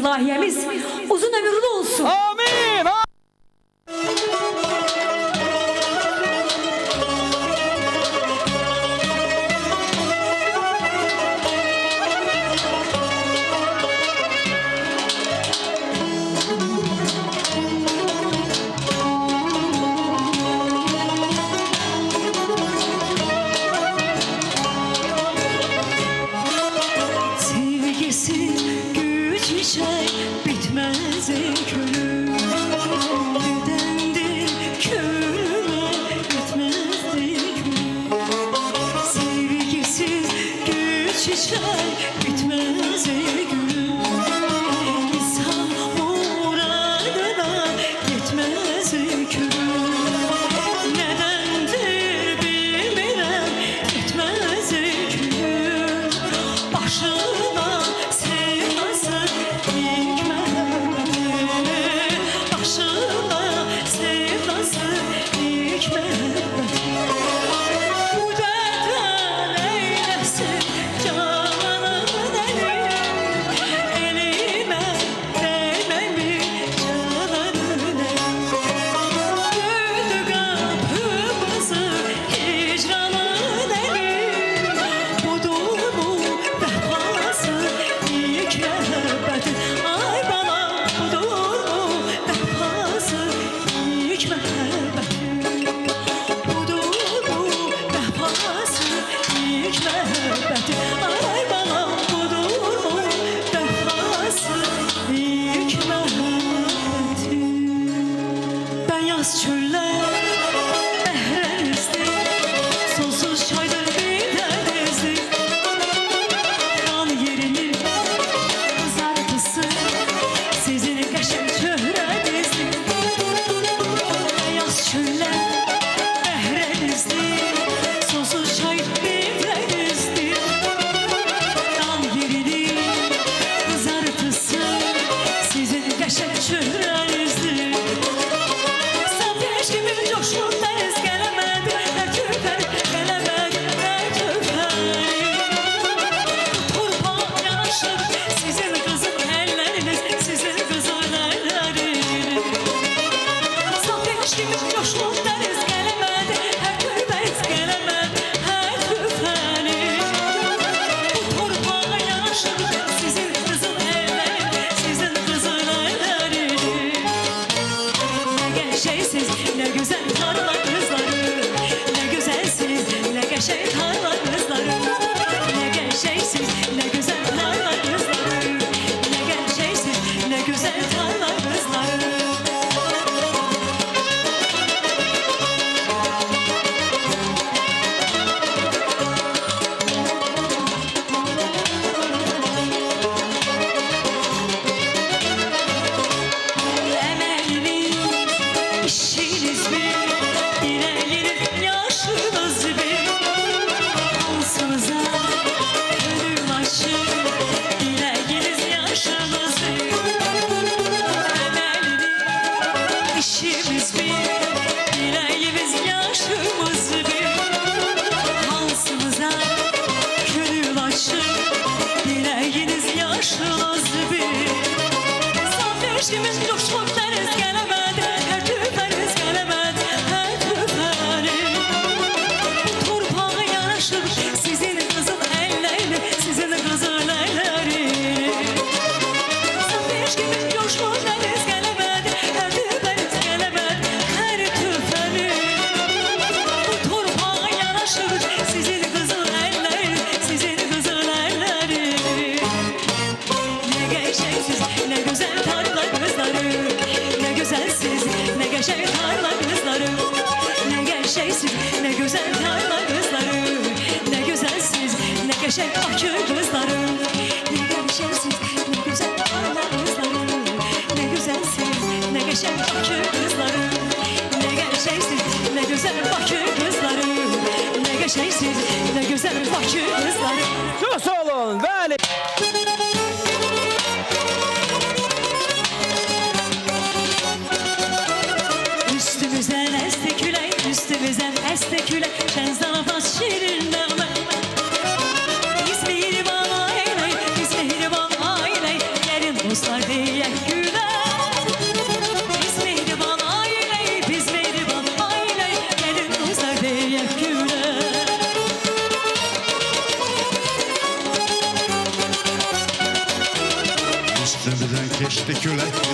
layihemiz uzun ömürlü olsun. Amin. Bitmez külüm, düdendir külüme, bitmez külüm. Sevgisiz güç içer, bitmez gülüm. İnsan muradına yetmez külüm. Nedendir bilmirəm, yetmez külüm. Başına sevmezsen beyaz çöller behrenizdi, sonsuz çaydır bir denizdi. Kan yerinin kızartısı sizin qəşəng çöhrənizdi. Beyaz çöller behrenizdi, sonsuz çaydır bir denizdi. Kan yerinin kızartısı sizin qəşəng çöhrənizdi. Ne güzel tarla kızları, ne güzelsiniz, ne geçey tarla kızları. Ne geçeysiniz, ne güzel tarla kızları, ne geçeysiniz, ne güzel tarla kızları. İşimiz bir, dileğimiz yaşımız bir. Halsımıza gönül açık, dileğiniz yaşınız bir. Safeşimiz coşkup deniz gelemedi, her tüfeniz gelemedi, her tüfeni. Bu torpağa yanaşır sizin kızıl elleri, sizin kızıl elleri. Safeşimiz coşkup deniz gelemedi, her tüfeniz gelemedi, her tüfeni. Bu torpağa yanaşır sizin kızıl elleri, sizin kızıl elleri. Ne geçeksiz, ne güzel tarla kızları, ne güzelsiz, ne geçer tarla kızları. Ne geçeksiz, ne güzel tarla kızları, ne güzelsiz, ne geçer Bakü kızları. Ne geçeksiz, ne güzel tarla kızları, ne güzelsiz, ne geçer Bakü kızları. Ne geçeksiz, ne güzel Bakü kızları, ne geçeksiz, ne güzel Bakü kızları. Çok sağ olun. Bəli. Üstümüzden esti külək, üstümüzden esti külək, Şənzabaz şirin nəğmə. Biz mehriban ailey, biz mehriban ailey, gəlin dostlar deyil. teşekkürler.